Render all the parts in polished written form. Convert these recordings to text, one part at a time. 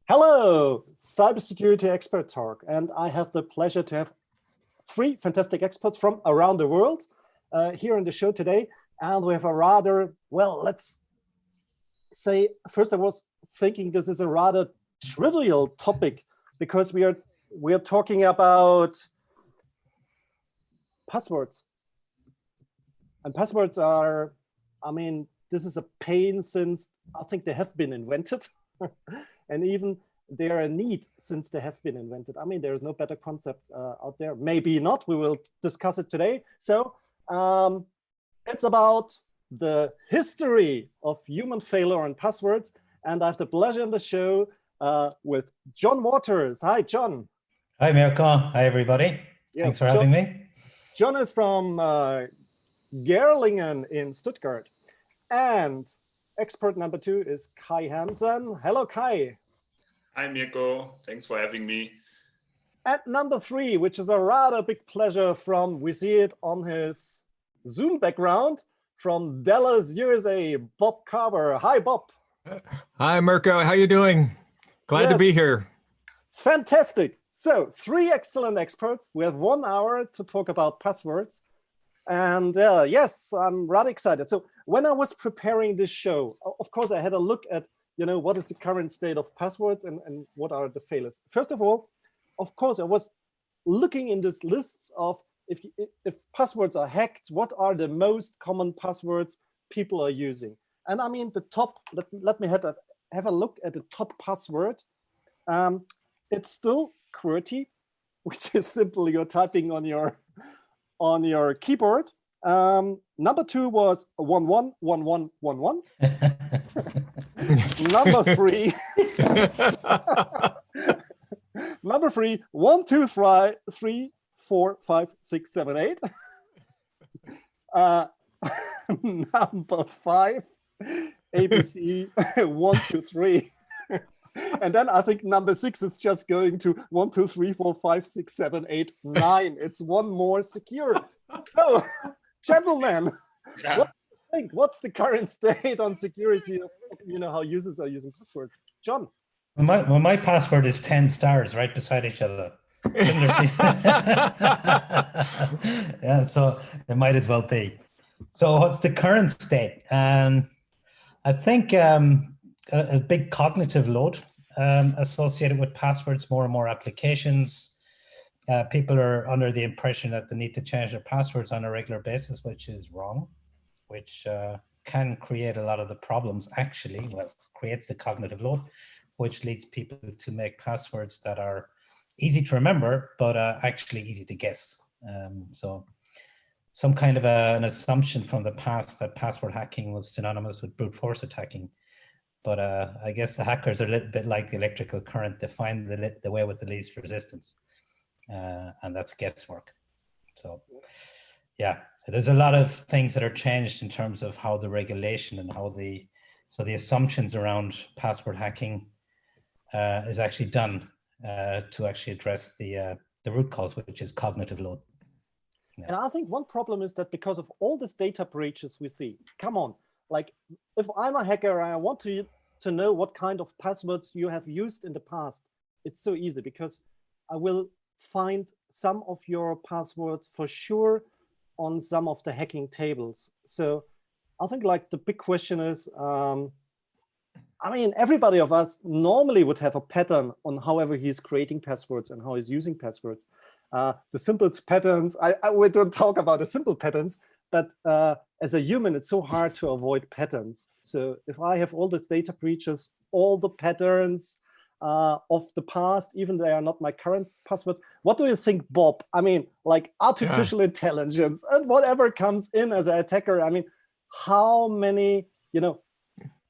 Hello, Cybersecurity Expert Talk, and I have the pleasure to have three fantastic experts from around the world here on the show today. And we have a rather, well, let's say, first I was thinking this is a rather trivial topic because we are talking about passwords. And passwords are, I mean, this is a pain since I think they have been invented. And even they're a need since they have been invented. I mean, there's no better concept out there. Maybe not, we will discuss it today. So it's about the history of human failure on passwords. And I have the pleasure on the show with John Waters. Hi, John. Hi, Mirko. Hi, everybody. Yes, thanks for having me. John is from Gerlingen in Stuttgart. And expert number two is Kai Hermsen. Hello, Kai. Hi, Mirko. Thanks for having me. At number three, which is a rather big pleasure we see it on his Zoom background, from Dallas, USA, Bob Carver. Hi, Bob. Hi, Mirko. How you doing? Glad to be here. Fantastic. So, three excellent experts. We have 1 hour to talk about passwords. And yes, I'm rather excited. So when I was preparing this show, of course, I had a look at, what is the current state of passwords and what are the failures. First of all, of course, I was looking in this lists of if passwords are hacked, what are the most common passwords people are using? And I mean, the top, let me have a look at the top password. It's still QWERTY, which is simply you're typing on your keyboard. Number two was 111111. Number three, number three, 1 2 3 4 5 6 7 8. Number five, ABC 1 2 3. And then I think number six is just going to 1 2 3 4 5 6 7 8 9. It's one more secure. So, gentlemen, Yeah. what do you think? What's the current state on security of, how users are using passwords? John. Well, my password is 10 stars right beside each other. Yeah, so it might as well be. So what's the current state? I think a big cognitive load associated with passwords, more and more applications. People are under the impression that they need to change their passwords on a regular basis, which is wrong, which can create a lot of the problems actually, creates the cognitive load, which leads people to make passwords that are easy to remember, but actually easy to guess. So some kind of an assumption from the past that password hacking was synonymous with brute force attacking. But I guess the hackers are a little bit like the electrical current. They find the way with the least resistance. And that's guesswork. So yeah, there's a lot of things that are changed in terms of how the regulation and how the assumptions around password hacking is actually done to actually address the root cause, which is cognitive load. Yeah. And I think one problem is that because of all these data breaches we see, come on, like if I'm a hacker and I want to know what kind of passwords you have used in the past, it's so easy because I will find some of your passwords for sure on some of the hacking tables. So I think like the big question is, I mean, everybody of us normally would have a pattern on however he's creating passwords and how he's using passwords. The simplest patterns, we don't talk about the simple patterns, but as a human, it's so hard to avoid patterns. So if I have all these data breaches, all the patterns of the past, even they are not my current password, what do you think, Bob? I mean, like artificial intelligence and whatever comes in as an attacker. I mean, how many,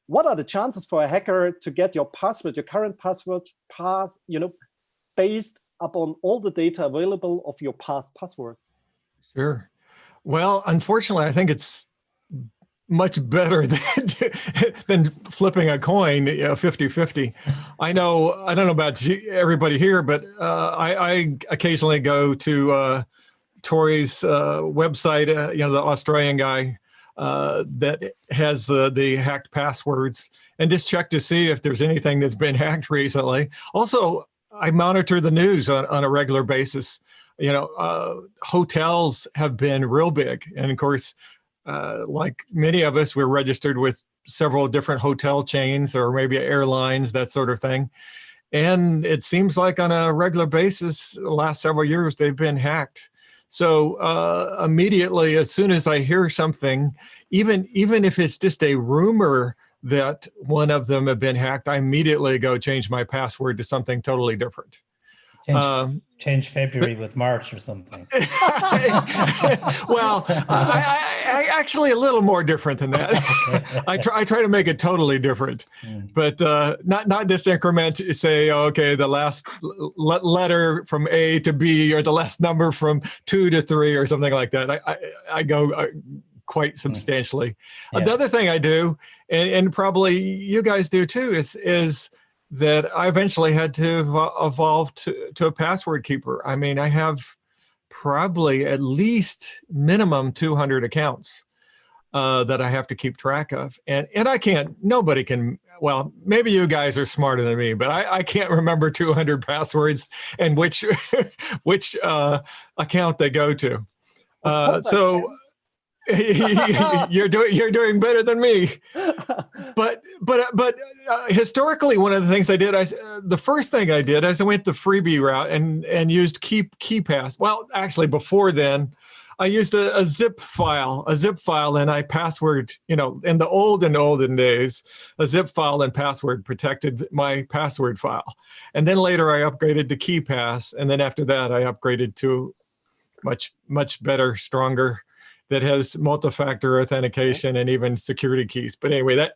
what are the chances for a hacker to get your password, your current password, based upon all the data available of your past passwords? Sure. Well, unfortunately, I think it's much better than flipping a coin, 50-50. I don't know about everybody here, but I occasionally go to Tori's website, the Australian guy, that has the hacked passwords, and just check to see if there's anything that's been hacked recently. Also, I monitor the news on a regular basis. Hotels have been real big. And of course, like many of us, we're registered with several different hotel chains or maybe airlines, that sort of thing. And it seems like on a regular basis, the last several years, they've been hacked. So immediately, as soon as I hear something, even if it's just a rumor that one of them have been hacked, I immediately go change my password to something totally different. Change February with March or something. Well, I actually a little more different than that. I try to make it totally different, but not just increment. Say, okay, the last letter from A to B, or the last number from 2 to 3, or something like that. I go quite substantially. Yeah. The other thing I do, and probably you guys do too, is that I eventually had to evolve to a password keeper. I mean, I have probably at least minimum 200 accounts that I have to keep track of. And I can't, nobody can, well, maybe you guys are smarter than me, but I can't remember 200 passwords and which account they go to. So you're doing better than me. But historically, one of the things I did, the first thing I did is I went the freebie route and used KeePass. Well, actually, before then, I used a zip file, and I password, in the olden days, a zip file and password protected my password file. And then later I upgraded to KeePass. And then after that, I upgraded to much better, stronger, that has multi-factor authentication and even security keys. But anyway,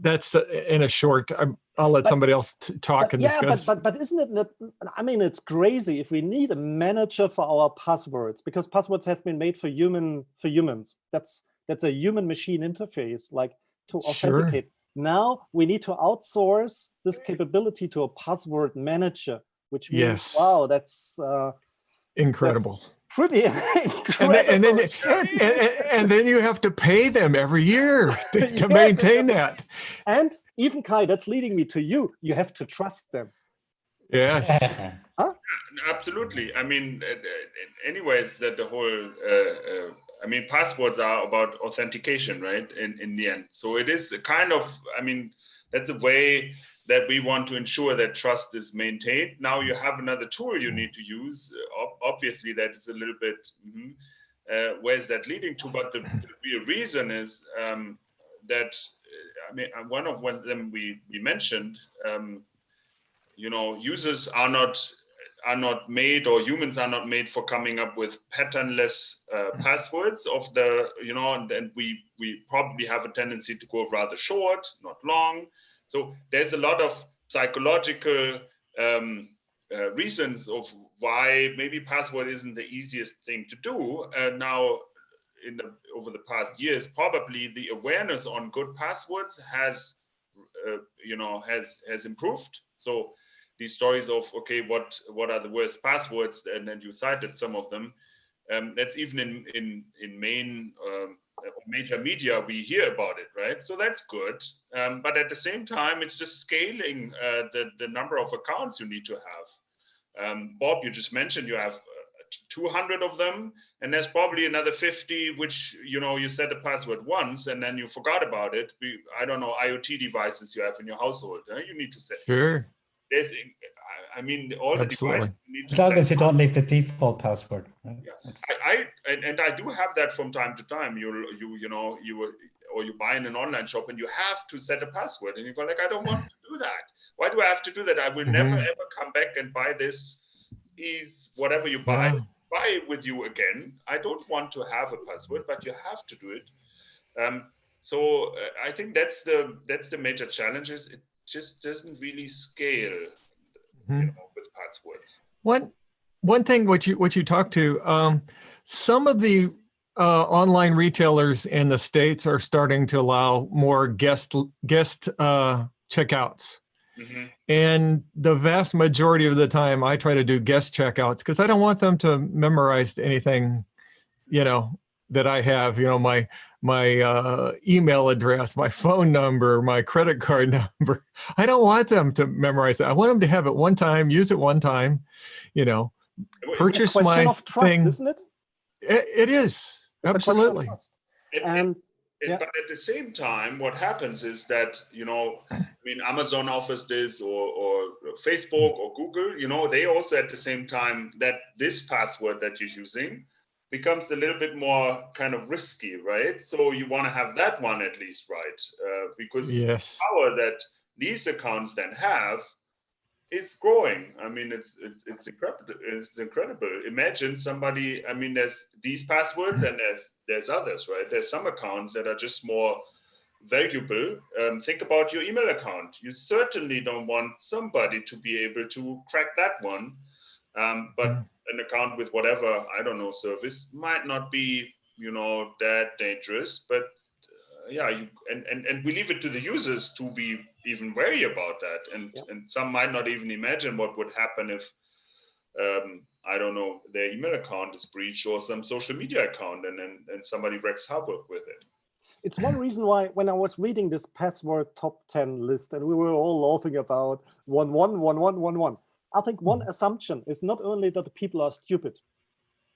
that's in a short. I'll let somebody else talk and discuss. But isn't it? I mean, it's crazy if we need a manager for our passwords, because passwords have been made for humans. That's a human-machine interface, like to authenticate. Sure. Now we need to outsource this capability to a password manager, which means wow, that's incredible. That's pretty incredible. And then you have to pay them every year to maintain that. And even Kai, that's leading me to you. You have to trust them. Yes. Huh? Absolutely. I mean, anyways, that the whole, passwords are about authentication, right? In the end. So it is a kind of, that's a way that we want to ensure that trust is maintained. Now you have another tool you need to use. Obviously, that is a little bit, where's that leading to? But the real reason is that, one of them we mentioned, users are not made, or humans are not made for coming up with patternless passwords of the, and we probably have a tendency to go rather short, not long. So there's a lot of psychological reasons of why maybe password isn't the easiest thing to do. Now, over the past years, probably the awareness on good passwords has improved. So these stories of, okay, what are the worst passwords, and then you cited some of them. That's even in major media, we hear about it, right? So that's good. But at the same time, it's just scaling the number of accounts you need to have. Bob, you just mentioned you have 200 of them, and there's probably another 50, which, you set a password once and then you forgot about it. I don't know, IoT devices you have in your household, you need to set. Sure. There's, all the devices need to as long as you don't leave the default password. Right? Yeah. I do have that from time to time. You buy in an online shop and you have to set a password, and you go like, I don't want to do that. Why do I have to do that? I will never ever come back and buy this whatever you buy with you again. I don't want to have a password, but you have to do it. So I think that's the major challenge. Is it just doesn't really scale, with passwords. One thing what you talked to, some of the online retailers in the States are starting to allow more guest checkouts. Mm-hmm. And the vast majority of the time I try to do guest checkouts because I don't want them to memorize anything, that I have, my email address, my phone number, my credit card number. I don't want them to memorize that. I want them to have it one time, use it one time, you know, purchase my of trust, thing. Isn't it? It is. It's Absolutely. And but at the same time, what happens is that, you know, I mean, Amazon offers this, or Facebook or Google, you know, they also at the same time that this password that you're using becomes a little bit more kind of risky, right? So you want to have that one at least right, because yes, the power that these accounts then have is growing. I mean, it's incredible. It's incredible. Imagine somebody. I mean, there's these passwords and there's others, right? There's some accounts that are just more valuable. Think about your email account. You certainly don't want somebody to be able to crack that one, but an account with whatever, I don't know, service might not be, you know, that dangerous, but yeah, and we leave it to the users to be even wary about that, and some might not even imagine what would happen if I don't know, their email account is breached or some social media account, and somebody wreaks havoc with it. It's one reason why when I was reading this password top 10 list and we were all laughing about 111111, I think one assumption is not only that the people are stupid.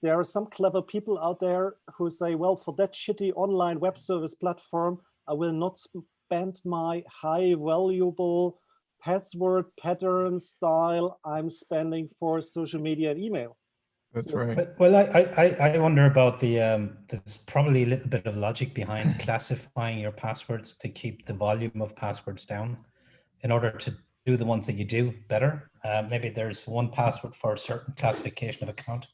There are some clever people out there who say, well, for that shitty online web service platform, I will not spend my high valuable password pattern style I'm spending for social media and email. That's right. Well, I wonder about there's probably a little bit of logic behind classifying your passwords to keep the volume of passwords down in order to do the ones that you do better. Maybe there's one password for a certain classification of account,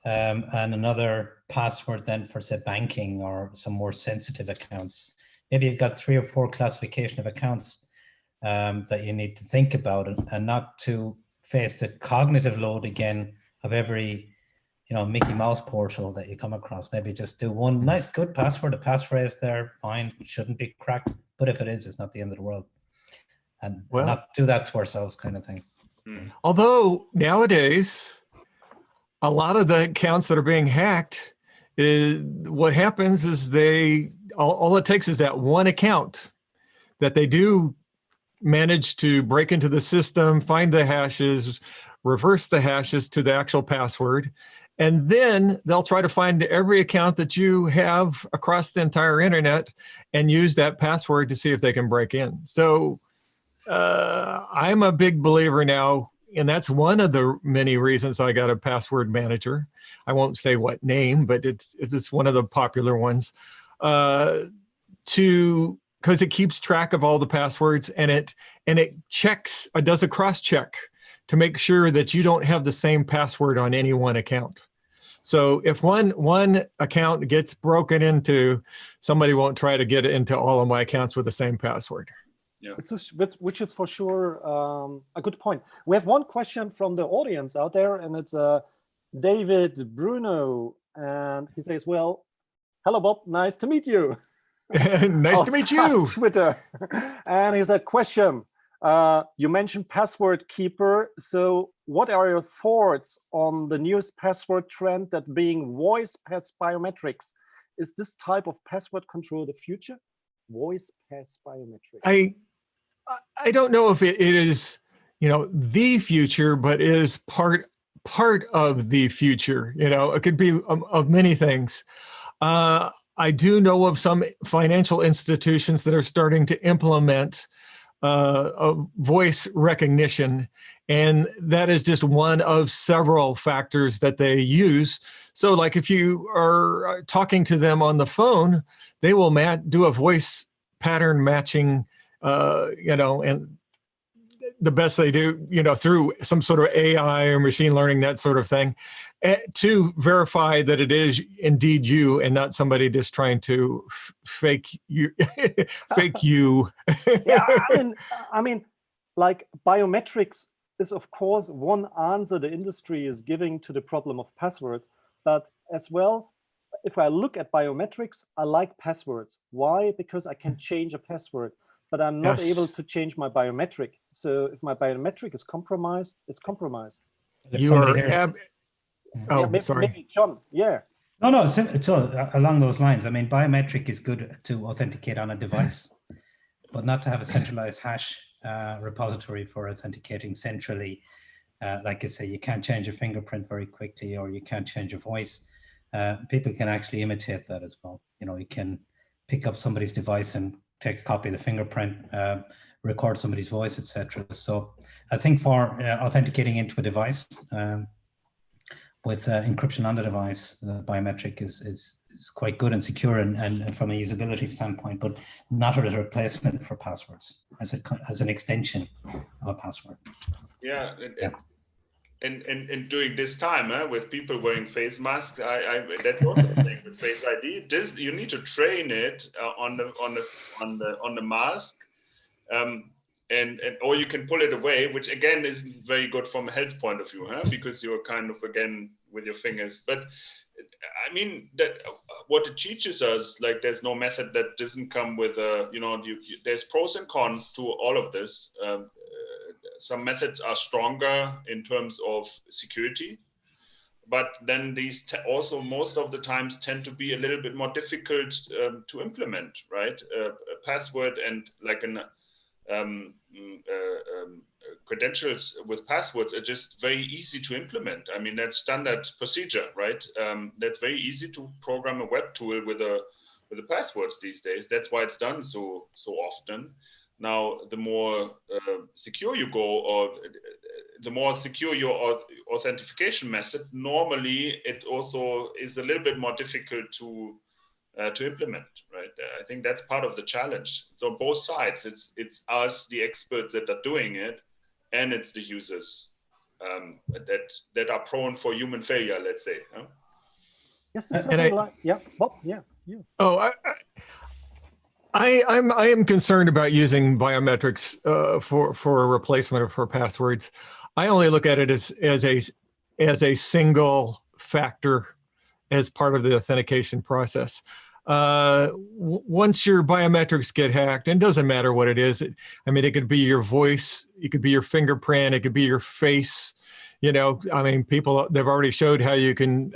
and another password then for, say, banking or some more sensitive accounts. Maybe you've got 3 or 4 classification of accounts that you need to think about, and not to face the cognitive load again of every, you know, Mickey Mouse portal that you come across. Maybe just do one nice, good password, a passphrase there, fine, it shouldn't be cracked. But if it is, it's not the end of the world. And not do that to ourselves, kind of thing. Although nowadays, a lot of the accounts that are being hacked, what happens is all it takes is that one account that they do manage to break into the system, find the hashes, reverse the hashes to the actual password, and then they'll try to find every account that you have across the entire internet and use that password to see if they can break in. So I'm a big believer now, and that's one of the many reasons I got a password manager. I won't say what name, but it's one of the popular ones, because it keeps track of all the passwords, and it checks, it does a cross check to make sure that you don't have the same password on any one account. So if one account gets broken into, somebody won't try to get into all of my accounts with the same password. Yeah. Which is for sure a good point. We have one question from the audience out there, and it's David Bruno, and he says, well, hello, Bob, nice to meet you. Nice to meet you. Twitter. And here's a question. You mentioned password keeper. So what are your thoughts on the newest password trend that being voice pass biometrics? Is this type of password control the future? Voice pass biometrics. I don't know if it is, you know, the future, but it is part of the future. You know, it could be of many things. I do know of some financial institutions that are starting to implement voice recognition, and that is just one of several factors that they use. So like if you are talking to them on the phone, they will do a voice pattern matching, you know, and the best they do, you know, through some sort of AI or machine learning, that sort of thing, to verify that it is indeed you and not somebody just trying to fake you. Fake you. Yeah, I mean, like biometrics is of course one answer the industry is giving to the problem of passwords, but as well, if I look at biometrics, I like passwords. Why? Because I can change a password, but I'm not able to change my biometric. So if my biometric is compromised, it's compromised. You are. Maybe John. Yeah. No, no, it's all along those lines. I mean, biometric is good to authenticate on a device, but not to have a centralized hash repository for authenticating centrally. Like I say, you can't change your fingerprint very quickly, or you can't change your voice. People can actually imitate that as well. You know, you can pick up somebody's device and take a copy of the fingerprint, record somebody's voice, etc. So I think for authenticating into a device with encryption on the device, biometric is quite good and secure, and from a usability standpoint, but not as a replacement for passwords, as an extension of a password. Yeah. And during this time, with people wearing face masks, that's also the thing with Face ID. You need to train it on the mask, and or you can pull it away, which again isn't very good from a health point of view, because you're kind of again with your fingers. But I mean that what it teaches us, like there's no method that doesn't come with there's pros and cons to all of this. Some methods are stronger in terms of security, but then these also most of the times tend to be a little bit more difficult to implement, right? A password and like credentials with passwords are just very easy to implement. I mean, that's standard procedure, right? That's very easy to program a web tool with the passwords these days. That's why it's done so often. Now, the more secure you go, or the more secure your authentication method, normally it also is a little bit more difficult to implement, right? I think that's part of the challenge. So both sides, it's us, the experts that are doing it, and it's the users that are prone for human failure, let's say. Huh? Yes, it's something like, yeah, Bob, yeah, you. Oh, I am concerned about using biometrics for a replacement for passwords. I only look at it as a single factor as part of the authentication process. Once your biometrics get hacked, and it doesn't matter what it is. I mean, it could be your voice, it could be your fingerprint, it could be your face. You know, I mean, they've already showed how you can,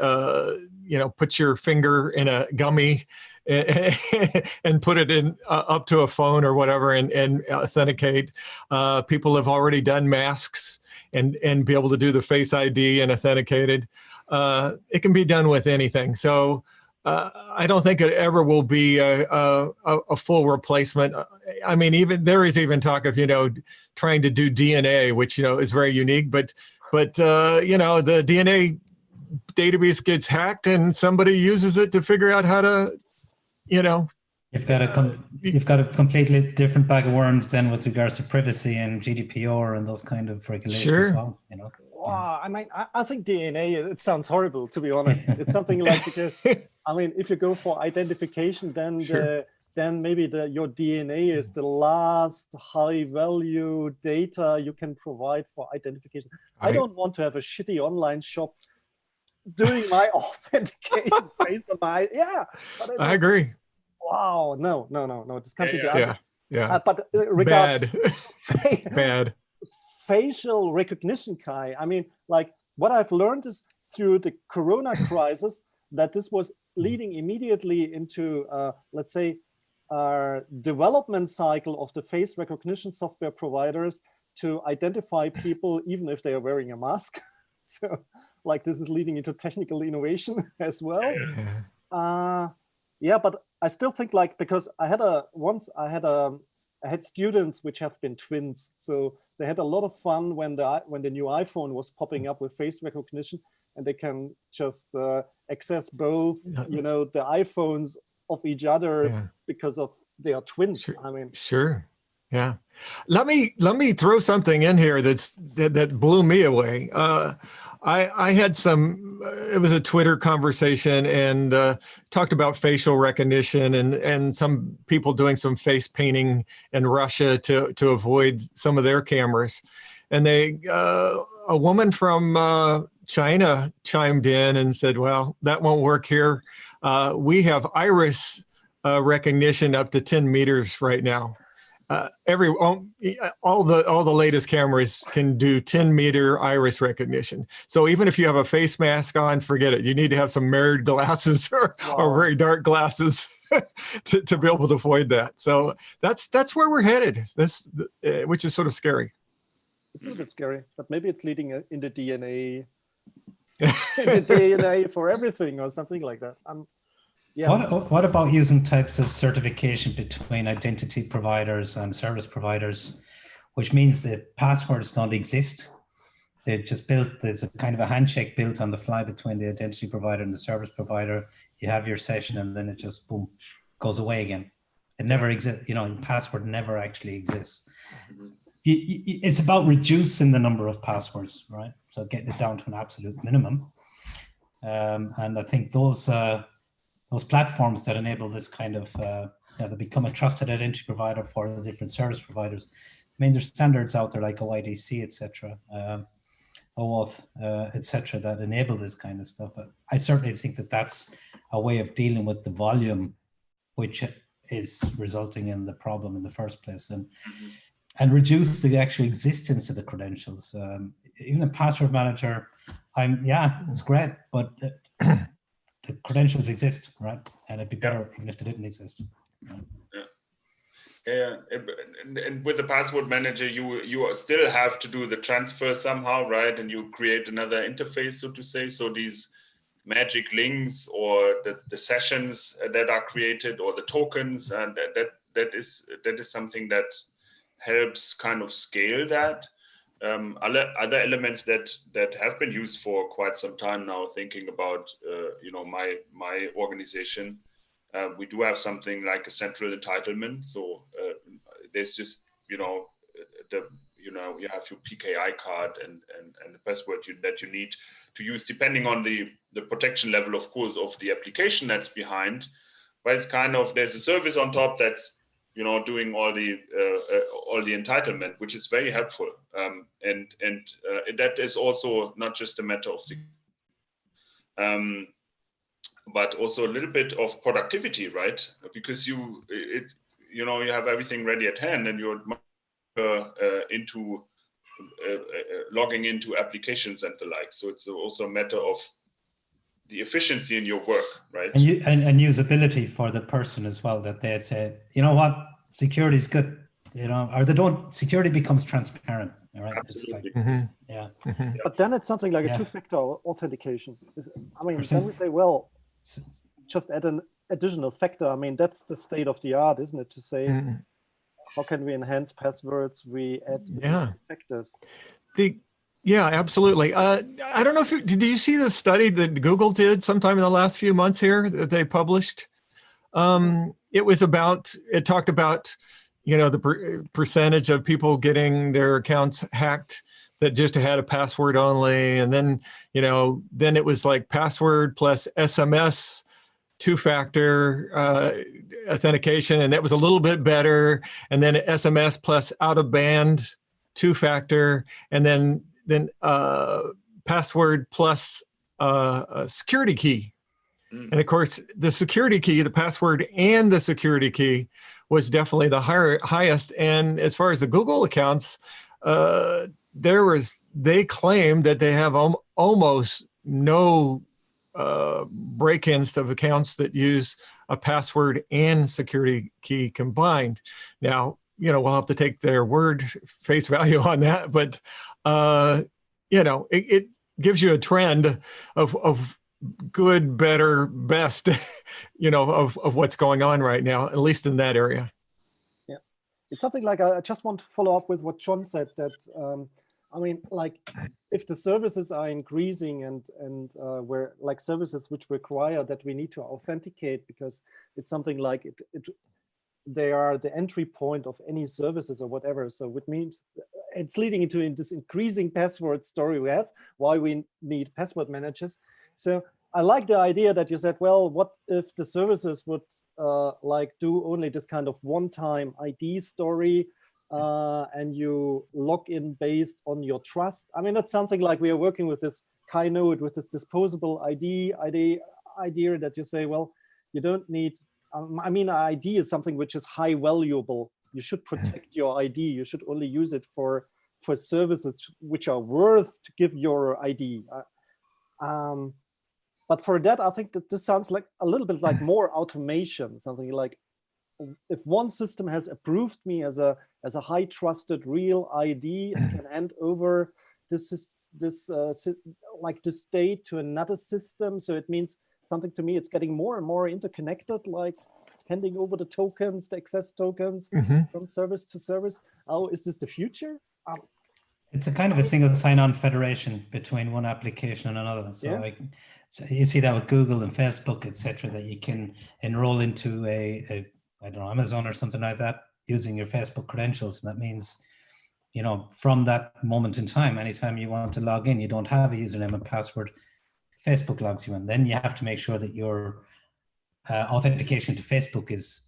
put your finger in a gummy and put it in up to a phone or whatever and authenticate. People have already done masks and be able to do the Face ID and authenticated. It can be done with anything. So I don't think it ever will be a full replacement. I mean, there is even talk of, trying to do DNA, which, is very unique, but the DNA database gets hacked and somebody uses it to figure out how to, You've got a completely different bag of worms then with regards to privacy and GDPR and those kind of regulations as well, Wow, I mean, I think DNA, it sounds horrible, to be honest. It's something like, because, I mean, if you go for identification, then then maybe your DNA is the last high value data you can provide for identification. I don't want to have a shitty online shop doing my authentication based on my, I agree. Wow, no, this can't be the Yeah. but regards bad facial recognition, Kai, I mean, like what I've learned is through the Corona crisis that this was leading immediately into, let's say, development cycle of the face recognition software providers to identify people even if they are wearing a mask. So, like, this is leading into technical innovation as well. But I still think, like, because I had students which have been twins, so they had a lot of fun when the new iPhone was popping up with face recognition, and they can just access both, the iPhones of each other because of they are twins. Sure. I mean, sure. Yeah. Let me throw something in here that blew me away. I had it was a Twitter conversation and talked about facial recognition and some people doing some face painting in Russia to avoid some of their cameras. And a woman from China chimed in and said, well, that won't work here. We have iris recognition up to 10 meters right now. all the latest cameras can do 10-meter iris recognition. So even if you have a face mask on, forget it. You need to have some mirrored glasses or very dark glasses to be able to avoid that. So that's where we're headed. Which is sort of scary. It's a little bit scary, but maybe it's leading in the DNA, in the DNA for everything or something like that. Yeah. What about using types of certification between identity providers and service providers, which means that passwords don't exist? They're just built, there's a kind of a handshake built on the fly between the identity provider and the service provider. You have your session and then it just, boom, goes away again. It never exists, the password never actually exists. It's about reducing the number of passwords, right? So getting it down to an absolute minimum. And I think those platforms that enable this kind of, that become a trusted identity provider for the different service providers. I mean, there's standards out there like OIDC, etc., OAuth, etc., that enable this kind of stuff. I certainly think that that's a way of dealing with the volume, which is resulting in the problem in the first place, and reduce the actual existence of the credentials. Even a password manager, it's great, but the credentials exist, right? And it'd be better even if they didn't exist. Right? Yeah, and with the password manager, you still have to do the transfer somehow, right? And you create another interface, so to say. So these magic links or the sessions that are created or the tokens, and that is something that helps kind of scale that. Other elements that have been used for quite some time now, thinking about my organization, we do have something like a central entitlement. So there's just you have your PKI card and the password that you need to use depending on the protection level, of course, of the application that's behind. But it's kind of, there's a service on top that's doing all the entitlement, which is very helpful, and that is also not just a matter of but also a little bit of productivity, right? Because you have everything ready at hand, and you're into logging into applications and the like. So it's also a matter of the efficiency in your work, right? And usability for the person as well, that they say, you know what, security is good, or they don't, security becomes transparent, right? Absolutely. It's like, But then it's something like a two-factor authentication. I mean, then we say, well, just add an additional factor. I mean, that's the state of the art, isn't it? To say, how can we enhance passwords? We add factors. Yeah, absolutely. I don't know if did you see the study that Google did sometime in the last few months here that they published? It talked about, the percentage of people getting their accounts hacked that just had a password only. And then, then it was like password plus SMS, two-factor authentication. And that was a little bit better. And then SMS plus out-of-band two-factor. And then password plus a security key. And of course, the security key, the password and the security key was definitely the highest. And as far as the Google accounts, they claimed that they have almost no break-ins of accounts that use a password and security key combined. Now, we'll have to take their word face value on that, but it gives you a trend of good, better, best, of what's going on right now, at least in that area. Yeah, it's something like, I just want to follow up with what John said, that I mean, like, if the services are increasing and where like services which require that we need to authenticate, because it's something like they are the entry point of any services or whatever. So it means it's leading into this increasing password story we have, why we need password managers. So I like the idea that you said, well, what if the services would like do only this kind of one-time ID story and you log in based on your trust? I mean, that's something like we are working with this Keynote, with this disposable idea that you say, well, you don't need, I mean, ID is something which is high valuable. you should protect your ID. You should only use it for services which are worth to give your ID. But for that, I think that this sounds like a little bit like more automation, something like, if one system has approved me as a high trusted real ID and can hand over this state to another system, so it means something to me. It's getting more and more interconnected, like handing over the tokens, the access tokens from service to service. Oh, is this the future? It's a kind of a single sign-on federation between one application and another. So, so you see that with Google and Facebook, etc., that you can enroll into I don't know, Amazon or something like that using your Facebook credentials. And that means, you know, from that moment in time, anytime you want to log in, you don't have a username and password, Facebook logs you in. Then you have to make sure that your authentication to Facebook is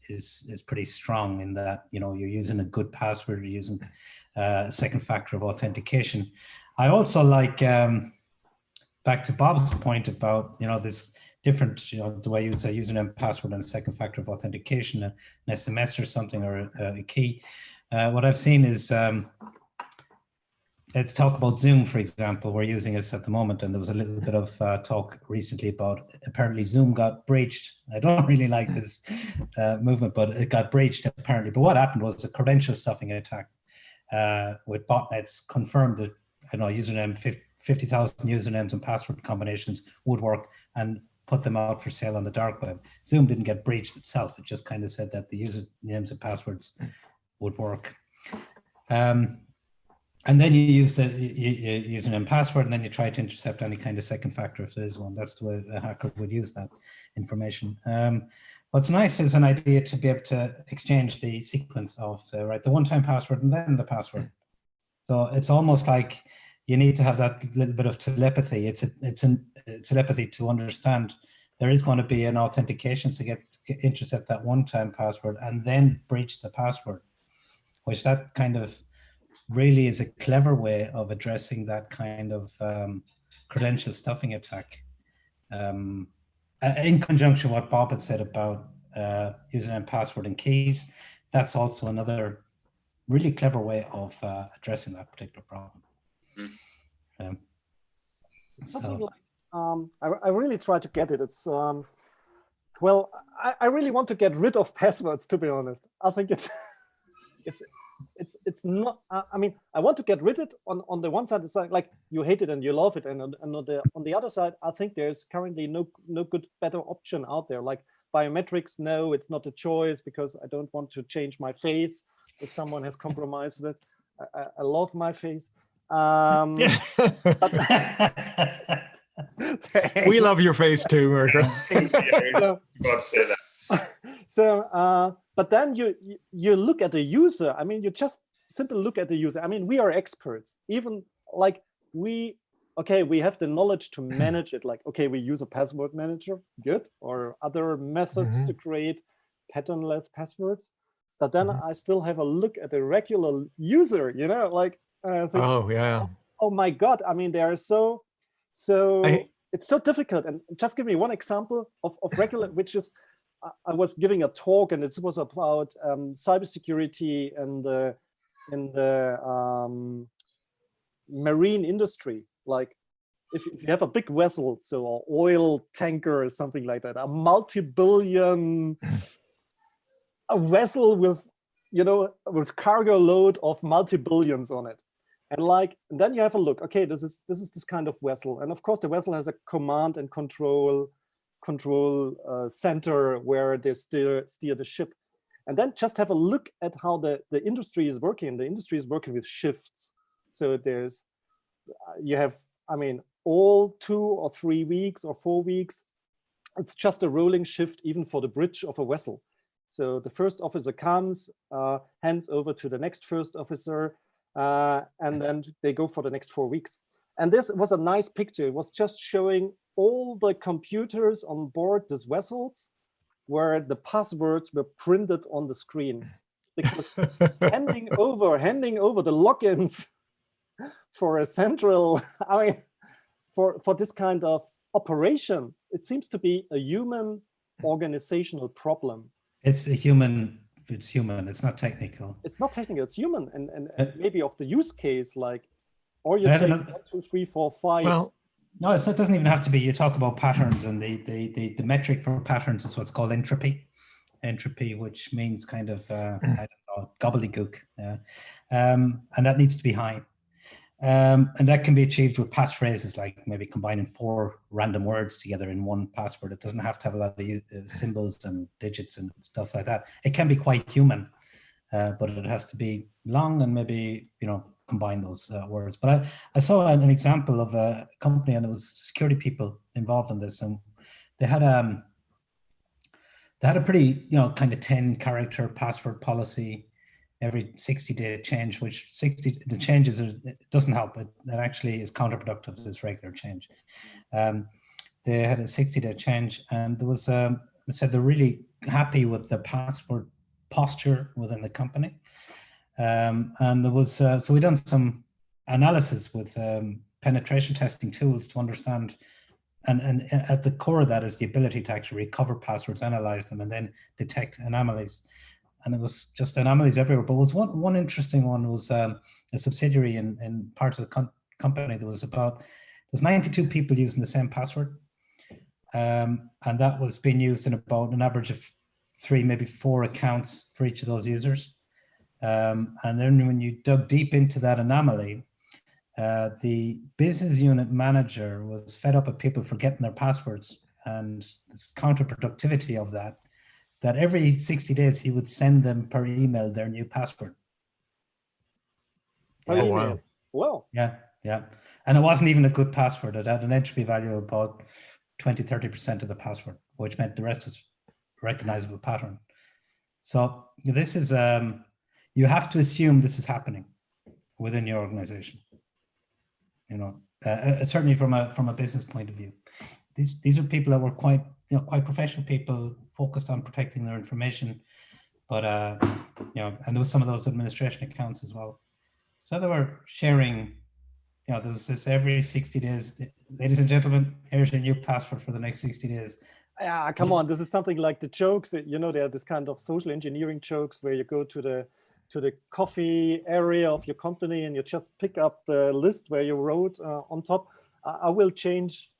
pretty strong, in that, you know, you're using a good password, you're using second factor of authentication. I also like, back to Bob's point about, you know, this different, you know, do I use a username, password, and a second factor of authentication, an SMS or something, or a key. What I've seen is, let's talk about Zoom, for example. We're using it at the moment, and there was a little bit of talk recently about apparently Zoom got breached. I don't really like this movement, but it got breached apparently. But what happened was a credential stuffing attack with botnets confirmed that, I don't know, username, 50,000 usernames and password combinations would work, and put them out for sale on the dark web. Zoom didn't get breached itself. It just kind of said that the usernames and passwords would work. And then you use the username and password, and then you try to intercept any kind of second factor if there is one. That's the way a hacker would use that information. What's nice is an idea to be able to exchange the sequence of the one-time password and then the password. So it's almost like you need to have that little bit of telepathy. It's telepathy to understand there is going to be an authentication to intercept that one-time password and then breach the password, which that kind of really is a clever way of addressing that kind of credential stuffing attack. In conjunction with what Bob had said about username, password, and keys, that's also another really clever way of addressing that particular problem. Something like, I really try to get it. It's well, I really want to get rid of passwords, to be honest. I think it's not, I mean, I want to get rid of it on the one side. It's like you hate it and you love it, and on the other side, I think there's currently no good better option out there. Like biometrics, no, it's not a choice, because I don't want to change my face if someone has compromised it. I love my face. We love your face too, Mirko. So, but then you look at the user. I mean, you just simply look at the user. I mean, we are experts. Even like we have the knowledge to manage it. Like, okay, we use a password manager, good, or other methods to create patternless passwords. But then I still have a look at the regular user. You know, like I think, oh my God! I mean, they are so. It's so difficult. And just give me one example of regular, which is, I was giving a talk, and it was about cybersecurity and in the marine industry. Like, if you have a big vessel, so an oil tanker or something like that, a multi-billion a vessel with, you know, with cargo load of multi-billions on it. And then you have a look, okay, this is this kind of vessel. And of course the vessel has a command and control center where they steer the ship. And then just have a look at how the industry is working. The industry is working with shifts. So you have, I mean, all 2 or 3 weeks or 4 weeks, it's just a rolling shift even for the bridge of a vessel. So the first officer comes, hands over to the next first officer, and then they go for the next 4 weeks. And this was a nice picture. It was just showing all the computers on board these vessels where the passwords were printed on the screen. Because handing over the logins for a central, I mean, for this kind of operation, it seems to be a human organizational problem. It's a human it's human. It's not technical. It's not technical. It's human, and Uh, maybe of the use case, like, or you I have take another- 1, 2, 3, 4, 5. Well, No, it doesn't even have to be. You talk about patterns, and the metric for patterns is what's called entropy. Entropy, which means kind of I don't know, gobbledygook, and that needs to be high. And that can be achieved with passphrases, like maybe combining 4 random words together in one password. It doesn't have to have a lot of symbols and digits and stuff like that. It can be quite human, but it has to be long and maybe, combine those words. But I saw an example of a company, and it was security people involved in this, and they had a pretty, kind of 10-character password policy. Every 60-day change, which the changes it doesn't help. It actually is counterproductive to this regular change. They had a 60-day change, and there was they said they're really happy with the password posture within the company. And there was so we done some analysis with penetration testing tools to understand, and at the core of that is the ability to actually recover passwords, analyze them, and then detect anomalies. And it was just anomalies everywhere. But was one interesting one was a subsidiary in parts of the company. There was 92 people using the same password, and that was being used in about an average of 3, maybe 4 accounts for each of those users. And then when you dug deep into that anomaly, the business unit manager was fed up with people forgetting their passwords, and this counterproductivity of that every 60 days he would send them per email their new password. Oh, wow. Well. Yeah. And it wasn't even a good password. It had an entropy value of about 20-30% of the password, which meant the rest was recognizable pattern. So this is, you have to assume this is happening within your organization. Certainly from a business point of view. These are people that were quite professional people focused on protecting their information, but and there was some of those administration accounts as well. So they were sharing, there's this every 60 days, ladies and gentlemen, here's your new password for the next 60 days. Yeah, come on, this is something like the jokes that, there are this kind of social engineering jokes where you go to the coffee area of your company and you just pick up the list where you wrote on top, I will change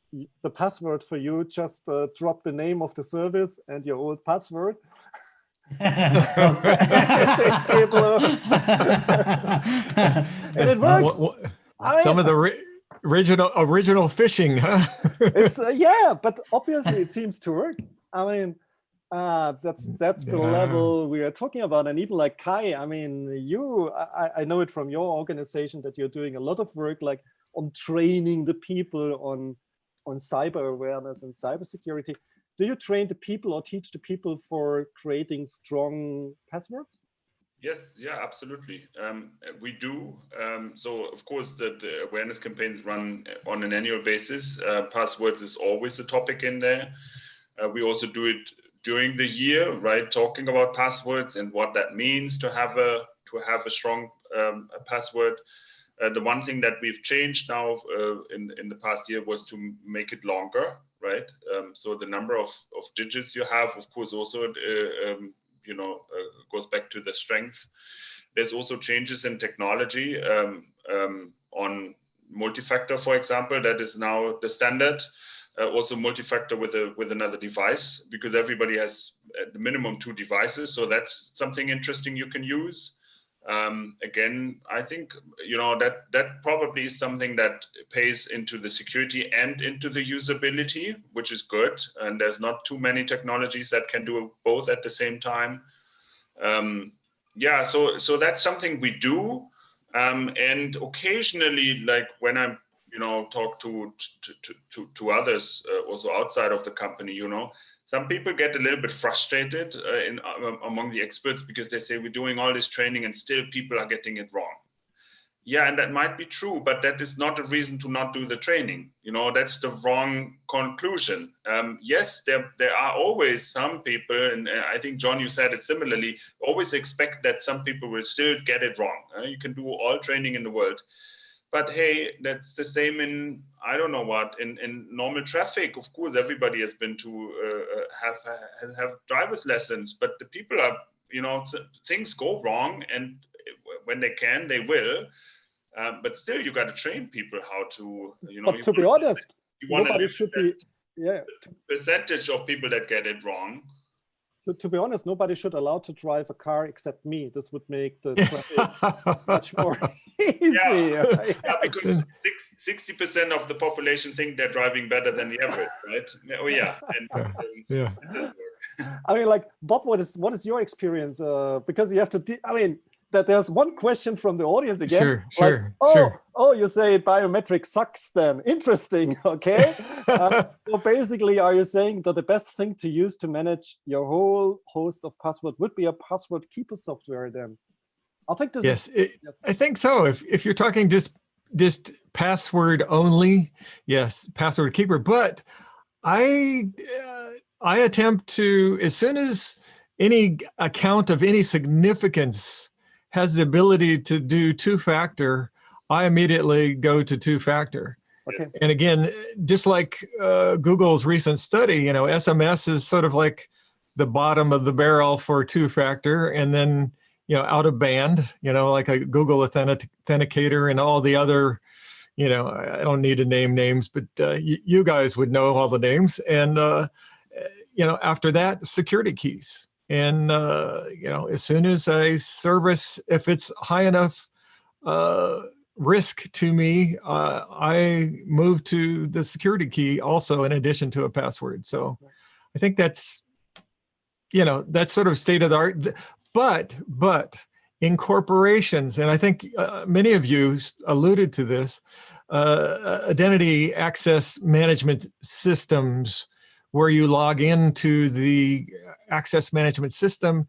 the password for you, just drop the name of the service and your old password. And it works. Some of the original phishing, huh? It's yeah, but obviously it seems to work. I mean, that's the level we are talking about. And even like Kai, I mean, I know it from your organization that you're doing a lot of work like on training the people on cyber awareness and cybersecurity. Do you train the people or teach the people for creating strong passwords? Yes, yeah, absolutely. We do. So of course the awareness campaigns run on an annual basis. Passwords is always a topic in there. We also do it during the year, right? Talking about passwords and what that means to have a strong password. The one thing that we've changed now in the past year was to make it longer, right? So the number of digits you have, of course, also goes back to the strength. There's also changes in technology on multi-factor, for example, that is now the standard. Also multi-factor with another device, because everybody has at the minimum 2 devices. So that's something interesting you can use. Again, I think, that probably is something that pays into the security and into the usability, which is good. And there's not too many technologies that can do both at the same time. So that's something we do. And occasionally, like when I'm, talk to others also outside of the company, some people get a little bit frustrated among the experts because they say we're doing all this training and still people are getting it wrong. Yeah, and that might be true, but that is not a reason to not do the training. That's the wrong conclusion. Yes, there are always some people, and I think, John, you said it similarly, always expect that some people will still get it wrong. You can do all training in the world. But hey, that's the same in, I don't know what, in normal traffic. Of course, everybody has been to have driver's lessons, but the people are, you know, things go wrong, and when they can, they will. But still, you got to train people how to, you know. But to be honest, nobody limit should be. Yeah. Percentage of people that get it wrong. To be honest, nobody should allow to drive a car except me. This would make the traffic much more easy. Yeah, because 60% of the population think they're driving better than the average, right? Oh yeah. And, yeah. I mean, like, Bob, what is your experience? Because you have to. I mean, that there's one question from the audience again. Sure. Oh, you say biometrics sucks then. Interesting, okay. So basically, are you saying that the best thing to use to manage your whole host of password would be a password keeper software then? I think this yes. I think so. If you're talking just password only, yes, password keeper. But I attempt to, as soon as any account of any significance has the ability to do two-factor, I immediately go to two-factor. Okay. And again, just like Google's recent study, you know, SMS is sort of like the bottom of the barrel for two-factor, and then, you know, out of band, you know, like a Google Authenticator and all the other, you know, I don't need to name names, but you guys would know all the names. And, you know, after that, security keys. And, you know, as soon as a service, if it's high enough risk to me, I move to the security key also in addition to a password. So I think that's, you know, that's sort of state of the art. But in corporations, and I think many of you alluded to this, identity access management systems, where you log into the access management system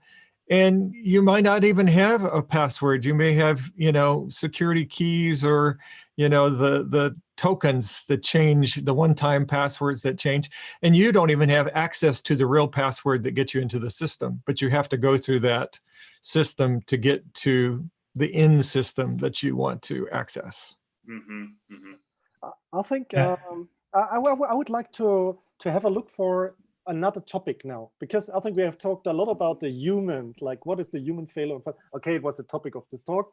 and you might not even have a password. You may have, you know, security keys, or, you know, the tokens that change, the one-time passwords that change, and you don't even have access to the real password that gets you into the system, but you have to go through that system to get to the end system that you want to access. Mm-hmm, mm-hmm. I think I would like to have a look for another topic now, because I think we have talked a lot about the humans, like what is the human failure. Okay, it was the topic of this talk,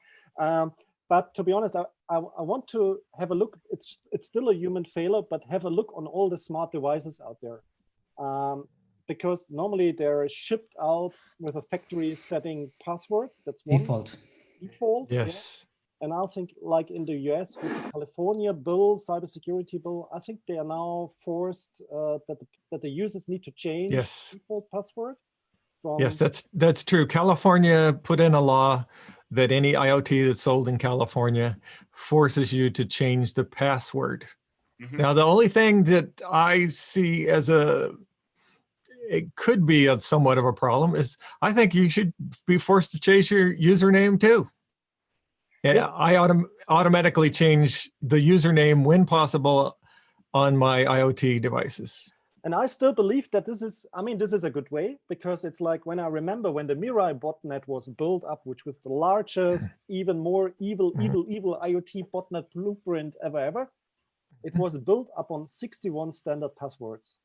but to be honest, I want to have a look. It's still a human failure, but have a look on all the smart devices out there, because normally they're shipped out with a factory setting password. That's one default. Yes. Yeah. And I think, like in the US with the California bill, cybersecurity bill, I think they are now forced that the users need to change default password. Yes, that's true. California put in a law that any IoT that's sold in California forces you to change the password. Mm-hmm. Now, the only thing that I see as it could be somewhat of a problem is I think you should be forced to change your username too. Yes. I automatically change the username when possible on my IoT devices. And I still believe that this is a good way, because it's like when I remember when the Mirai botnet was built up, which was the largest, even more evil IoT botnet blueprint ever. It was built upon 61 standard passwords.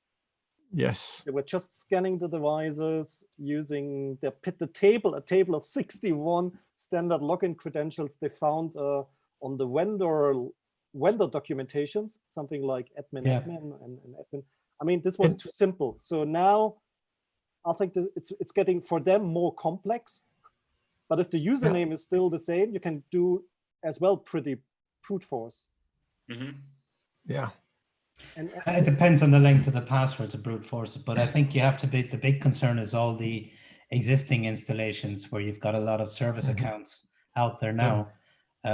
Yes. They were just scanning the devices using a table of 61 standard login credentials they found on the vendor documentations, something like admin and admin. I mean, this was too simple. So now I think that it's getting for them more complex. But if the username is still the same, you can do as well pretty brute force. Mm-hmm. Yeah. And it depends on the length of the password to brute force it, but I think you have to be, the big concern is all the existing installations where you've got a lot of service accounts out there now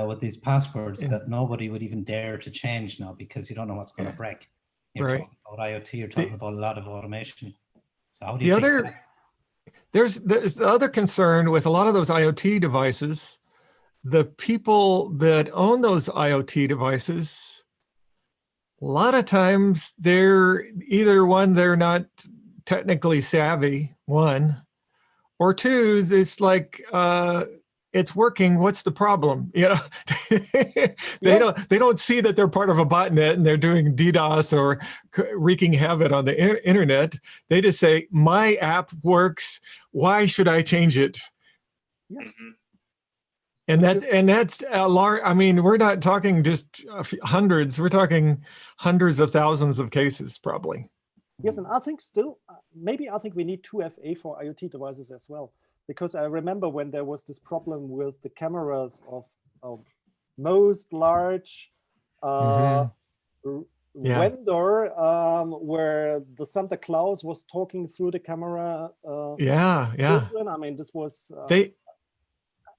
with these passwords that nobody would even dare to change now, because you don't know what's going to break. You're talking about IoT, you're talking about a lot of automation. So how do you fix that? There's the other concern with a lot of those IoT devices, the people that own those IoT devices, a lot of times they're they're not technically savvy, one, or two, it's like it's working. What's the problem? You know, they don't see that they're part of a botnet and they're doing DDoS or wreaking havoc on the internet. They just say, my app works. Why should I change it? Yes. And that's a large. I mean, we're not talking just hundreds. We're talking hundreds of thousands of cases, probably. Yes, and I think still, maybe I think we need 2FA for IoT devices as well. Because I remember when there was this problem with the cameras of most large vendor, where the Santa Claus was talking through the camera. I mean, this was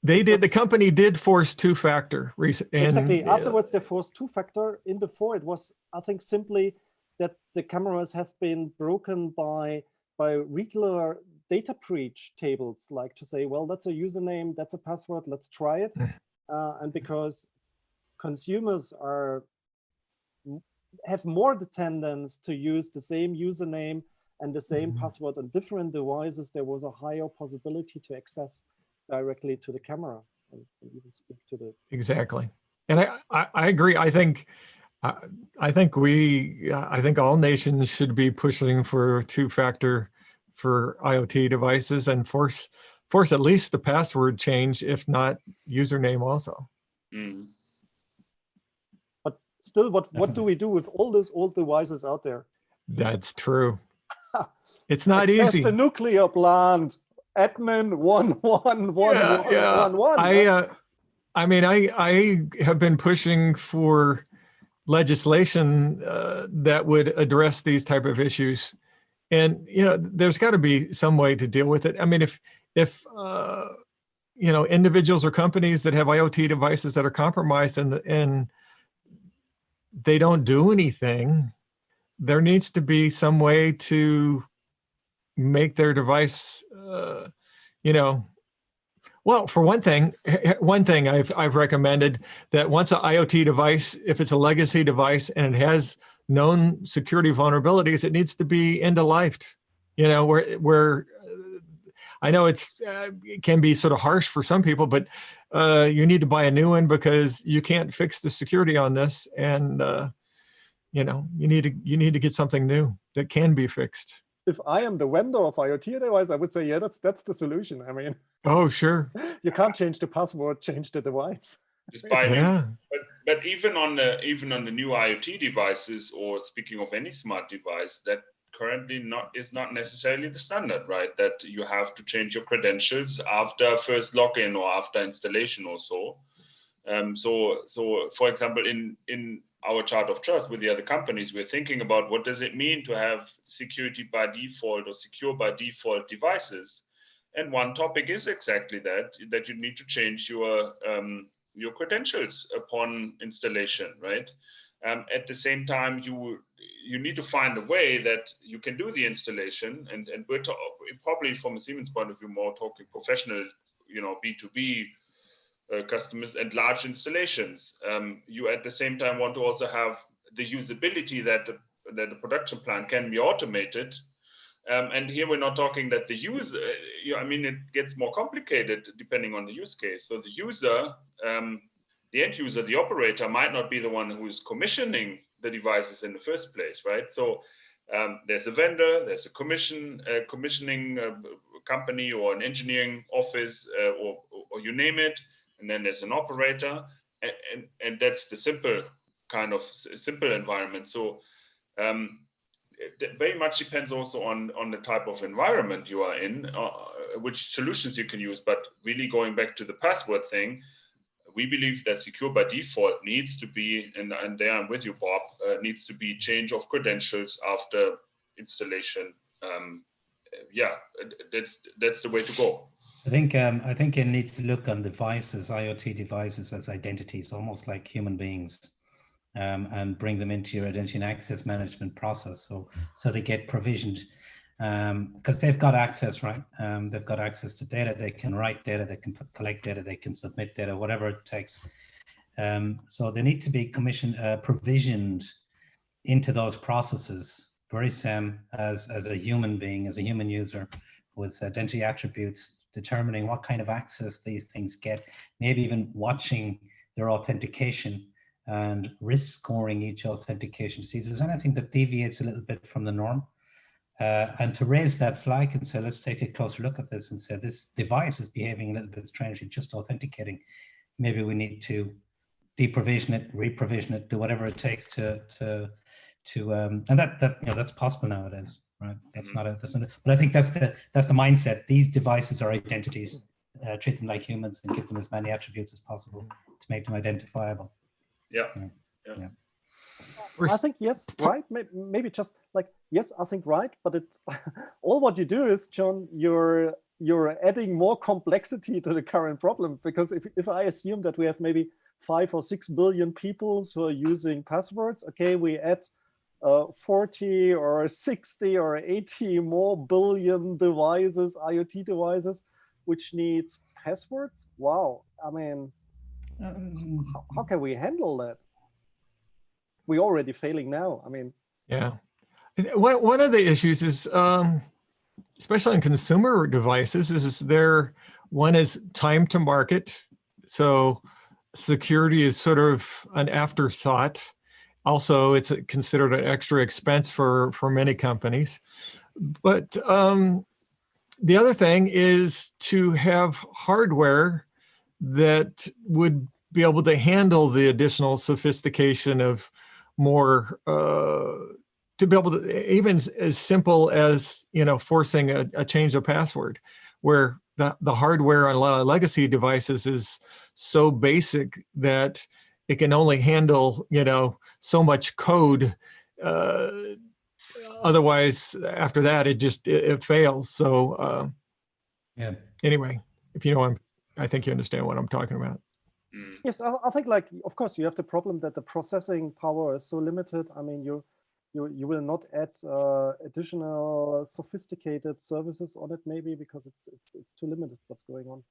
the company did force two-factor recently. Exactly. Afterwards, they forced two-factor. In before, it was, I think, simply that the cameras have been broken by regular data breach tables, like to say, well, that's a username, that's a password, let's try it. And because consumers have more the tendency to use the same username and the same password on different devices, there was a higher possibility to access directly to the camera and even speak to the. Exactly. And I agree. I think all nations should be pushing for two-factor for IoT devices and force at least the password change, if not username also. But still, what do we do with all those old devices out there? That's true. It's not easy. The nuclear plant, admin 11111. I mean, I have been pushing for legislation that would address these type of issues. And, you know, there's got to be some way to deal with it. I mean, if you know, individuals or companies that have IoT devices that are compromised and they don't do anything, there needs to be some way to make their device, you know, well, for one thing I've recommended that once an IoT device, if it's a legacy device and it has known security vulnerabilities, it needs to be end-of-lifed. You know, where I know it can be sort of harsh for some people, but you need to buy a new one because you can't fix the security on this, and you know, you need to get something new that can be fixed. If I am the vendor of IoT device, I would say, yeah, that's the solution. I mean, oh sure, you can't change the password, change the device. Just buy new. But even on the new IoT devices, or speaking of any smart device, that currently is not necessarily the standard, right? That you have to change your credentials after first login or after installation or so. So for example, in our chart of trust with the other companies, we're thinking about what does it mean to have security by default or secure by default devices. And one topic is exactly that you need to change your credentials upon installation, right? At the same time, you need to find a way that you can do the installation, and we're probably from a Siemens point of view more talking professional, you know, B2B customers and large installations. You at the same time want to also have the usability that the production plan can be automated. And here we're not talking that the user, I mean, it gets more complicated depending on the use case. So the user, the end user, the operator might not be the one who is commissioning the devices in the first place, right? So there's a vendor, there's a commissioning company or an engineering office or you name it, and then there's an operator, and that's the simple environment. So it very much depends also on the type of environment you are in, which solutions you can use. But really going back to the password thing, we believe that secure by default needs to be, and there I'm with you, Bob, needs to be change of credentials after installation. Yeah, that's the way to go. I think you need to look on devices, IoT devices, as identities, almost like human beings. And bring them into your identity and access management process, so they get provisioned, because they've got access, right? They've got access to data. They can write data, they can collect data, they can submit data, whatever it takes. So they need to be provisioned into those processes, very same as a human being, as a human user, with identity attributes determining what kind of access these things get, maybe even watching their authentication and risk scoring each authentication. See if there's anything that deviates a little bit from the norm. And to raise that flag and say, let's take a closer look at this and say, this device is behaving a little bit strangely, just authenticating. Maybe we need to deprovision it, reprovision it, do whatever it takes to and that's possible nowadays, right? That's not but I think that's the mindset. These devices are identities. Treat them like humans and give them as many attributes as possible to make them identifiable. Yeah. I think yes, right. Maybe just like yes, I think right. But it all what you do is, John, you're adding more complexity to the current problem, because if I assume that we have maybe 5 or 6 billion people who are using passwords, okay, we add 40 or 60 or 80 more billion devices, IoT devices, which needs passwords. Wow, I mean, how can we handle that? We're already failing now. I mean, yeah. One of the issues is, especially on consumer devices, is one is time to market. So security is sort of an afterthought. Also, it's considered an extra expense for many companies. But the other thing is to have hardware that would be able to handle the additional sophistication of more, to be able to, even as simple as, forcing a change of password, where the hardware on a lot of legacy devices is so basic that it can only handle, so much code. Otherwise, after that, it fails. So yeah. Anyway, if you know I think you understand what I'm talking about. Yes, I think, like, of course, you have the problem that the processing power is so limited. I mean, you will not add additional sophisticated services on it, maybe because it's too limited what's going on.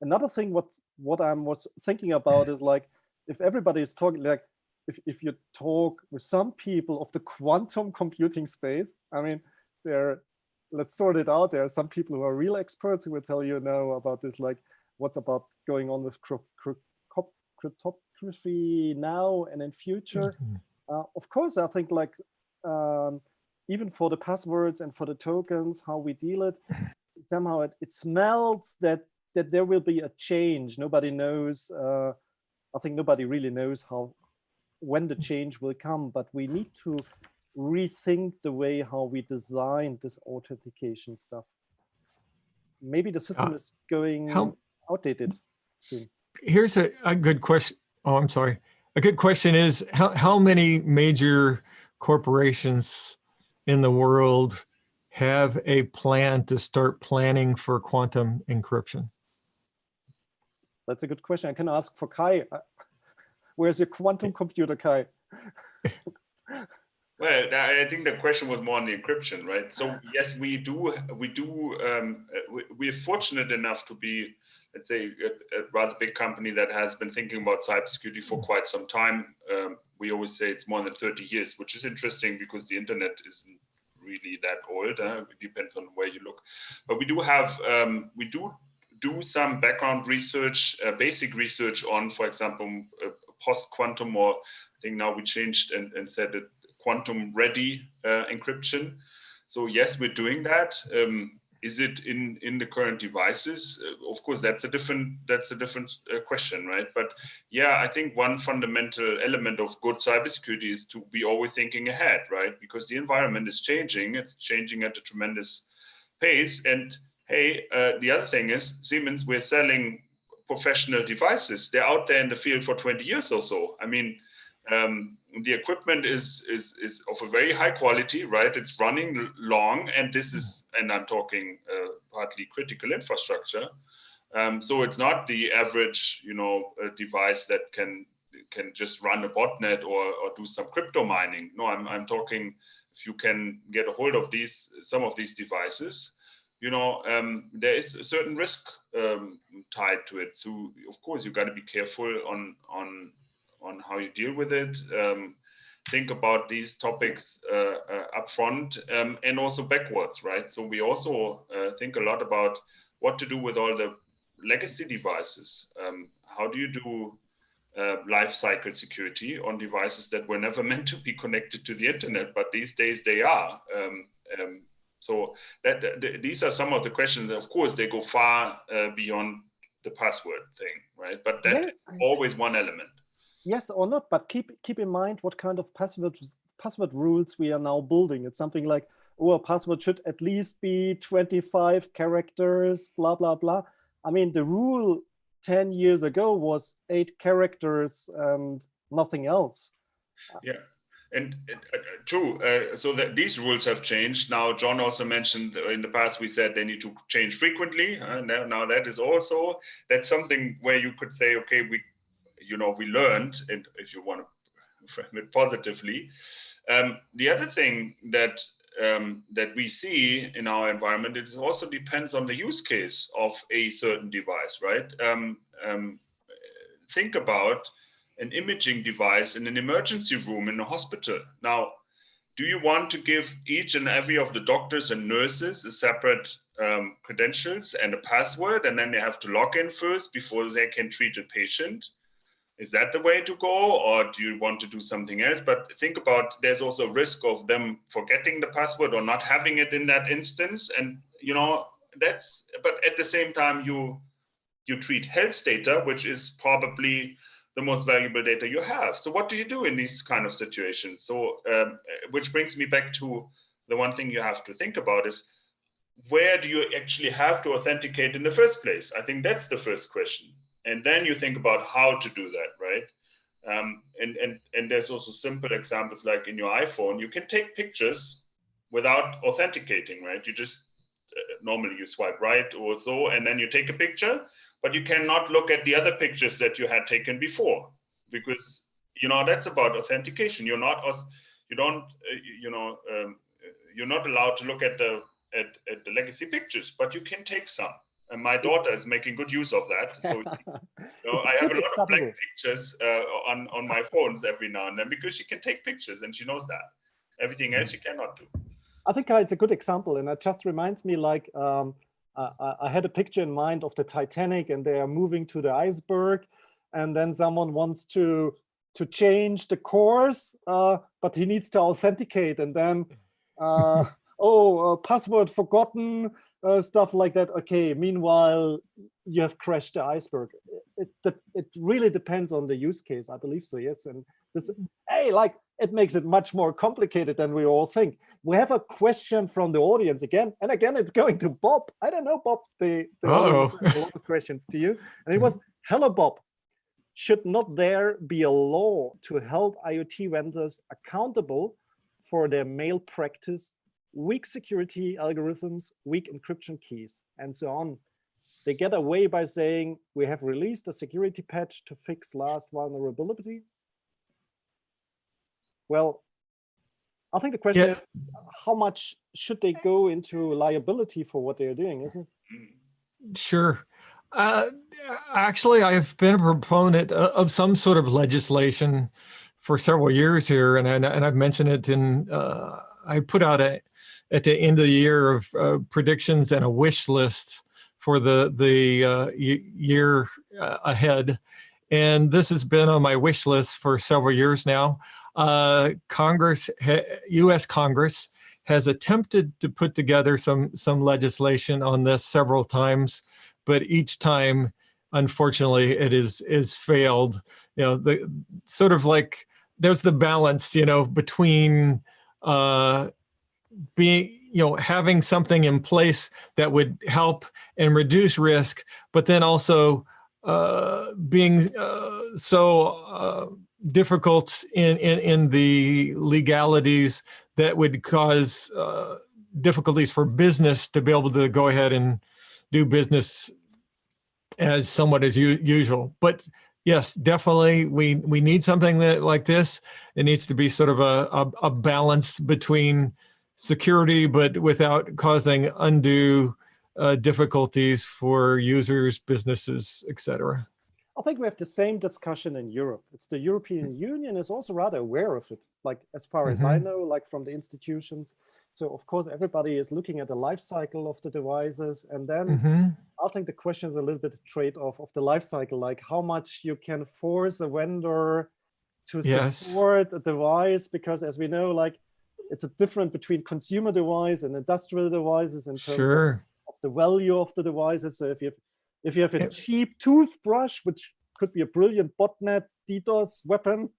Another thing what I was thinking about is, like, if everybody is talking, like, if you talk with some people of the quantum computing space, I mean, let's sort it out. There are some people who are real experts who will tell you now about this, like, what's about going on with cryptography now and in future. Of course, I think, like, even for the passwords and for the tokens, how we deal it, somehow it smells that there will be a change. Nobody knows. I think nobody really knows when the change will come, but we need to rethink the way how we design this authentication stuff. Maybe the system is going outdated soon. Here's a good question. Oh, I'm sorry. A good question is, how many major corporations in the world have a plan to start planning for quantum encryption? That's a good question. I can ask for Kai. Where's your quantum computer, Kai? Well, I think the question was more on the encryption, right? So yes, we're fortunate enough to be, let's say, a rather big company that has been thinking about cybersecurity for quite some time. We always say it's more than 30 years, which is interesting because the internet isn't really that old. It depends on where you look. But we do have, we do some background research, basic research on, for example, post-quantum, or I think now we changed and said that quantum-ready encryption. So yes, we're doing that. Is it in the current devices? Of course, that's a different question, right? But yeah, I think one fundamental element of good cybersecurity is to be always thinking ahead, right? Because the environment is changing. It's changing at a tremendous pace. And hey, the other thing is, Siemens, we're selling professional devices. They're out there in the field for 20 years or so. I mean, the equipment is of a very high quality, right? It's running long, and and I'm talking partly critical infrastructure. So it's not the average, device that can just run a botnet or do some crypto mining. No, I'm talking, if you can get a hold of some of these devices, there is a certain risk tied to it. So of course you got to be careful on how you deal with it. Think about these topics up front and also backwards, right? So we also think a lot about what to do with all the legacy devices. How do you do lifecycle security on devices that were never meant to be connected to the internet, but these days they are. So these are some of the questions. Of course, they go far beyond the password thing, right? But that is always one element. Yes or not, but keep in mind what kind of password rules we are now building. It's something like, oh, a password should at least be 25 characters, blah, blah, blah. I mean, the rule 10 years ago was 8 characters and nothing else. Yeah, and true. So that these rules have changed. Now, John also mentioned in the past, we said they need to change frequently. Now that is also, that's something where you could say, okay, we learned, and if you want to frame it positively. The other thing that we see in our environment, it also depends on the use case of a certain device, right? Think about an imaging device in an emergency room in a hospital. Now, do you want to give each and every of the doctors and nurses a separate credentials and a password, and then they have to log in first before they can treat a patient? Is that the way to go, or do you want to do something else? But think about, there's also a risk of them forgetting the password or not having it in that instance. And, but at the same time, you treat health data, which is probably the most valuable data you have. So what do you do in these kind of situations? So, which brings me back to the one thing you have to think about is, where do you actually have to authenticate in the first place? I think that's the first question. And then you think about how to do that, right? And there's also simple examples like in your iPhone, you can take pictures without authenticating, right? You just, normally you swipe right or so, and then you take a picture, but you cannot look at the other pictures that you had taken before, because, that's about authentication. You're not allowed to look at the legacy pictures, but you can take some. And my daughter is making good use of that. So I have a lot of blank pictures on my phones every now and then, because she can take pictures and she knows that. Everything else she cannot do. I think it's a good example, and it just reminds me, like, I had a picture in mind of the Titanic, and they are moving to the iceberg, and then someone wants to change the course, but he needs to authenticate, and then password forgotten, stuff like that. Okay, meanwhile, you have crashed the iceberg. It really depends on the use case, I believe so, yes. And this, it makes it much more complicated than we all think. We have a question from the audience again, and again, it's going to Bob. I don't know, Bob, the audience has a lot of questions to you. And it was, hello, Bob. Should not there be a law to hold IoT vendors accountable for their malpractice, weak security algorithms, weak encryption keys, and so on? They get away by saying, we have released a security patch to fix last vulnerability. Well, I think the question is, how much should they go into liability for what they're doing, isn't it? Sure. Actually, I've been a proponent of some sort of legislation for several years here, and I've mentioned it in, I put out at the end of the year of predictions and a wish list for the year ahead. And this has been on my wish list for several years now. U.S. Congress has attempted to put together some legislation on this several times, but each time, unfortunately, it is failed. The sort of like, there's the balance, between having something in place that would help and reduce risk, but then also being so difficult in the legalities that would cause difficulties for business to be able to go ahead and do business as somewhat as usual. But yes, definitely we need something like this. It needs to be sort of a balance between security, but without causing undue difficulties for users, businesses, etc. I think we have the same discussion in Europe. It's the European Union is also rather aware of it. Like, as far as I know, like from the institutions, So of course, everybody is looking at the life cycle of the devices. And then I think the question is a little bit a trade-off of the life cycle, like how much you can force a vendor to support a device, because as we know, like it's a difference between consumer device and industrial devices in terms of the value of the devices. So if you have a cheap toothbrush, which could be a brilliant botnet DDoS weapon,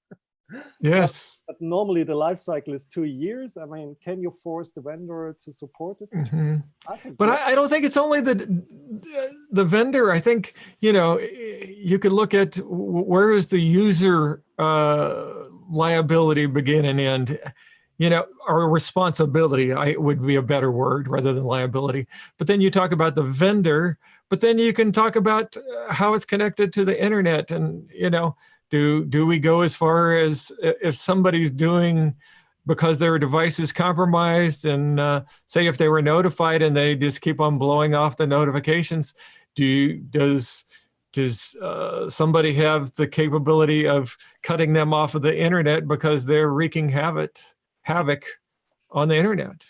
yes, but normally the life cycle is 2 years. I mean, can you force the vendor to support it? I think, but I don't think it's only the vendor. I think, you know, you could look at where is the user liability begin and end, you know, or responsibility would be a better word rather than liability. But then you talk about the vendor, but then you can talk about how it's connected to the internet. And, you know, do we go as far as if somebody's doing, because their device is compromised, and say if they were notified and they just keep on blowing off the notifications, does somebody have the capability of cutting them off of the internet because they're wreaking havoc on the internet?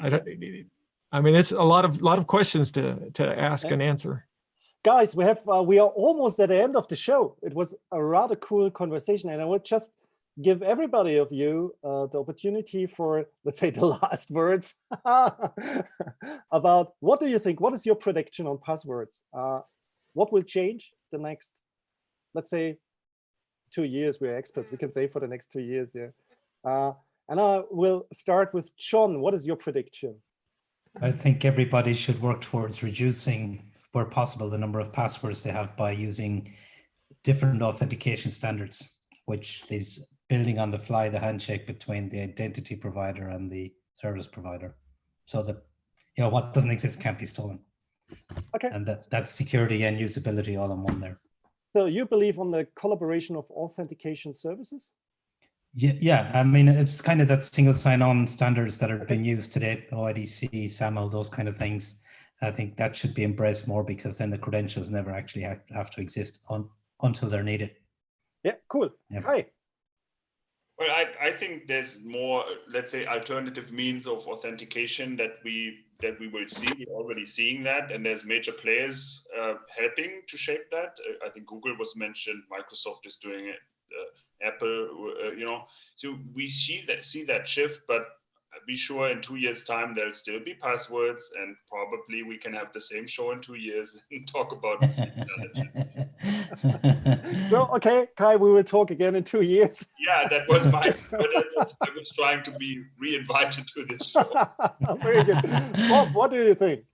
I mean, it's a lot of questions to ask and answer. Guys, we are almost at the end of the show. It was a rather cool conversation, and I would just give everybody of you the opportunity for, let's say, the last words about what do you think? What is your prediction on passwords? What will change the next, let's say, 2 years? We're experts. We can say for the next 2 years, yeah. And I will start with John. What is your prediction? I think everybody should work towards reducing, where possible, the number of passwords they have by using different authentication standards, which is building on the fly the handshake between the identity provider and the service provider, so that, you know, what doesn't exist can't be stolen. Okay. And that's security and usability all in one there. So you believe on the collaboration of authentication services? Yeah, I mean, it's kind of that single sign-on standards that are being used today, OIDC, SAML, those kind of things. I think that should be embraced more, because then the credentials never actually have to exist until they're needed. Yeah, cool. Yeah. Hi. Well, I think there's more, let's say, alternative means of authentication that we will see. We're already seeing that, and there's major players helping to shape that. I think Google was mentioned, Microsoft is doing it, Apple, you know. So we see that shift, but be sure in 2 years' time there'll still be passwords, and probably we can have the same show in 2 years and talk about the same challenges. So, okay, Kai, we will talk again in 2 years. Yeah, that was my experience. I was trying to be re-invited to this show. Very good. Bob, what do you think?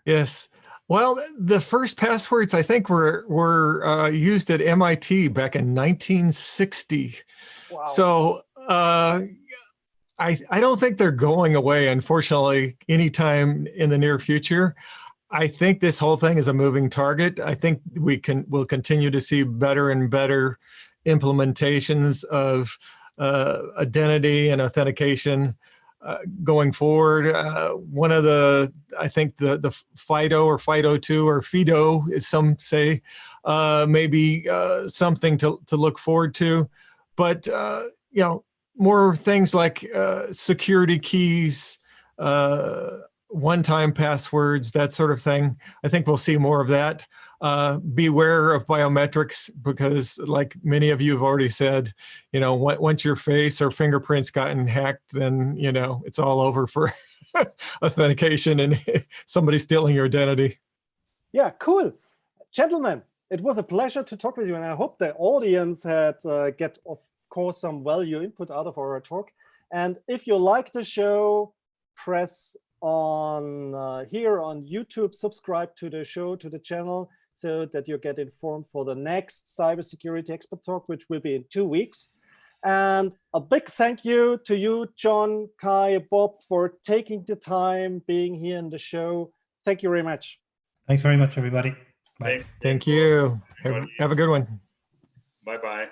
Yes. Well, the first passwords, I think, were used at MIT back in 1960. Wow. So I don't think they're going away, unfortunately, anytime in the near future. I think this whole thing is a moving target. I think we'll continue to see better and better implementations of identity and authentication going forward. One of I think the FIDO or FIDO2 or FIDO, as some say, may be something to look forward to. But, you know, more things like security keys, one-time passwords, that sort of thing. I think we'll see more of that. Beware of biometrics, because like many of you have already said, you know, once your face or fingerprints gotten hacked, then, you know, it's all over for authentication and somebody stealing your identity. Yeah, cool. Gentlemen, it was a pleasure to talk with you, and I hope the audience had get, of course, some value input out of our talk. And if you like the show, press on here on YouTube, subscribe to the show, to the channel, so that you get informed for the next Cybersecurity Expert Talk, which will be in 2 weeks. And a big thank you to you, John, Kai, Bob, for taking the time being here in the show. Thank you very much. Thanks very much, everybody. Bye. Thank you. Have a good one. Bye-bye.